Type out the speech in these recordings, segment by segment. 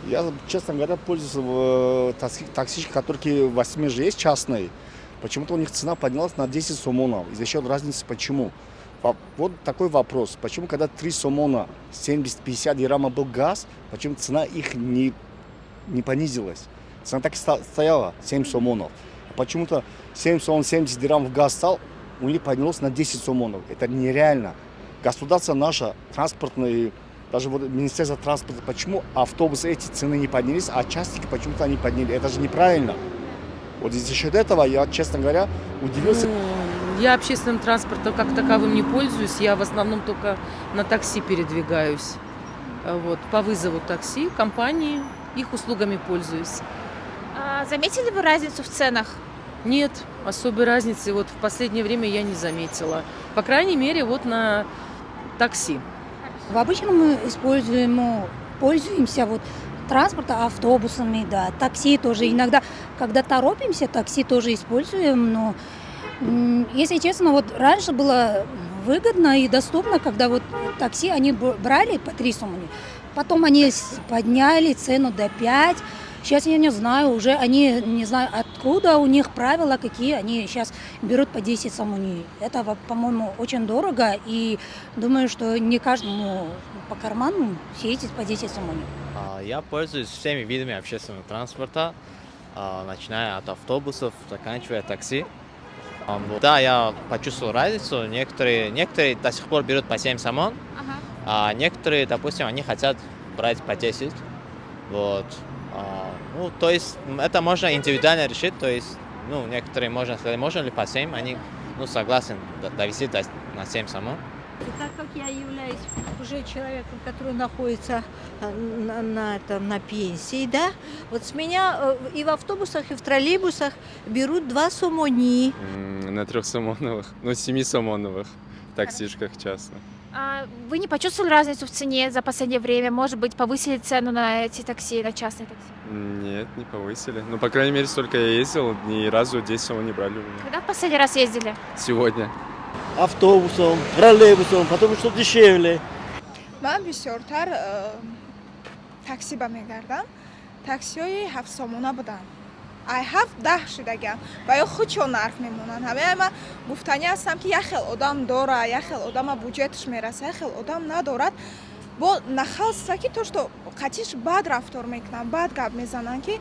Я, честно говоря, пользуюсь такси, которые в Асиме же есть частные. Почему-то у них цена поднялась на 10 сомонов. И за счет разницы почему? Вот такой вопрос. Почему, когда 3 сомона 70-50 дирама был газ, почему цена их не понизилась? Цена так и стояла, 7 сомонов. А почему-то 7 сомон 70 дирам в газ стал, у них поднялось на 10 сомонов. Это нереально. Государство наше, транспортное, даже вот Министерство транспорта, почему автобусы эти цены не поднялись, а частники почему-то они подняли? Это же неправильно. Вот за счет этого я, честно говоря, удивился. Я общественным транспортом как таковым не пользуюсь, я в основном только на такси передвигаюсь. Вот, по вызову такси, компании, их услугами пользуюсь. Заметили вы разницу в ценах? Нет, особой разницы вот в последнее время я не заметила. По крайней мере, вот на такси. В обычном мы пользуемся вот транспортом, автобусами, да, такси тоже. Иногда, когда торопимся, такси тоже используем, но если честно, вот раньше было выгодно и доступно, когда вот такси они брали по 3 сомони, потом они подняли цену до 5. Сейчас я не знаю, уже они, не знаю, откуда у них правила, какие они сейчас берут по 10 сомони. Это, по-моему, очень дорого, и думаю, что не каждому по карману съездить по 10 сомони. Я пользуюсь всеми видами общественного транспорта, начиная от автобусов, заканчивая такси. Да, я почувствовал разницу. Некоторые до сих пор берут по 7 сомон, а некоторые, допустим, они хотят брать по 10. Вот. Ну, то есть это можно индивидуально решить, то есть, ну, некоторые можно сказать, можно ли по 7, они, ну, согласен довести на 7 сомон. Так как я являюсь уже человеком, который находится на пенсии, да, вот с меня и в автобусах, и в троллейбусах берут 2 сомони. На 3-сомоновых, ну 7-сомоновых таксишках часто. Вы не почувствовали разницу в цене за последнее время? Может быть, повысили цену на эти такси, на частные такси? Нет, не повысили. Ну, по крайней мере, столько я ездил, ни разу 10 сомон не брали у меня. Когда в последний раз ездили? Сегодня. Автобусом, троллейбусом, потому что дешевле. من بسیارتر تاکسی با میگردم تاکسی های 7 سامونه بودن ای 7-10 شدگم و یا خودشون نرخ میمونن همه من گفتنی هستم که یه خیل آدم داره یه خیل آدم بودجتش میرسه یه خیل آدم ندارد با نخواست که تو شو قطعش بد رفتار میکنن بد گپ میزنن که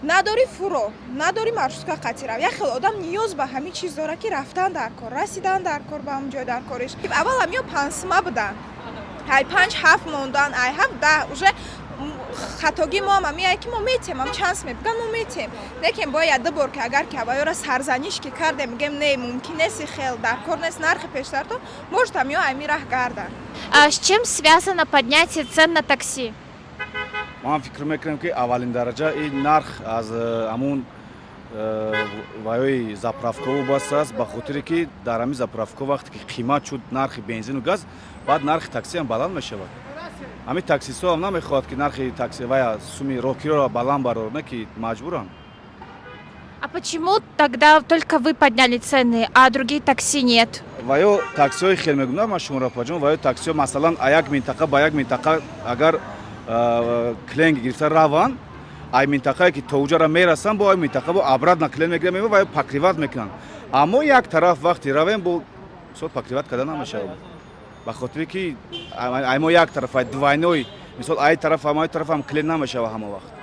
نداری فرو نداری маршрутка قطعی رو یه خیل آدم نیاز به همین چیز داره که رفتن در کار رسیدن در کار به اون جای در کارش اول همین پنسما بودن ای 5-7 موندن ای 7-10 уже خطاگی ما هم میگه که ما میتیم هم چانس میگن ما میتیم لیکن باید دبور که اگر که باید سرزنش که کرده میگم نه ممکن نیست خیلی در کار نیست نرخ پیشتر то может там я ами рах гардан. С чем связано поднятие цен на такси? من فکر میکنم که اولین درجه این نرخ از همون وای заправка وابسته است به خاطر که در همین заправка وقتی که قیمت شد نرخ بنزین و گاز بعد نرخ تاکسی هم بلند میشود همین تاکسیستا هم نمیخواد که نرخ تاکسی و سومی راهگیرا را بلند برارن که مجبورن. А почему тогда только вы подняли цены, а другие такси нет? وای تاکسی خیلی میگم من شما را پاجم وای تاکسی مثلا یک منطقه با یک منطقه اگر کلنگ گرفته روان ای منطقه که توجه را میرسن با ای منطقه با ابراد نکلن میگیرن و پاکریوات میکنن اما یک طرف وقتی رویم با صد پاکریوات کردن نمیشه به خاطر که اما یک طرف دوینوی مثلا ای طرف هم کلن نمیشه همه وقت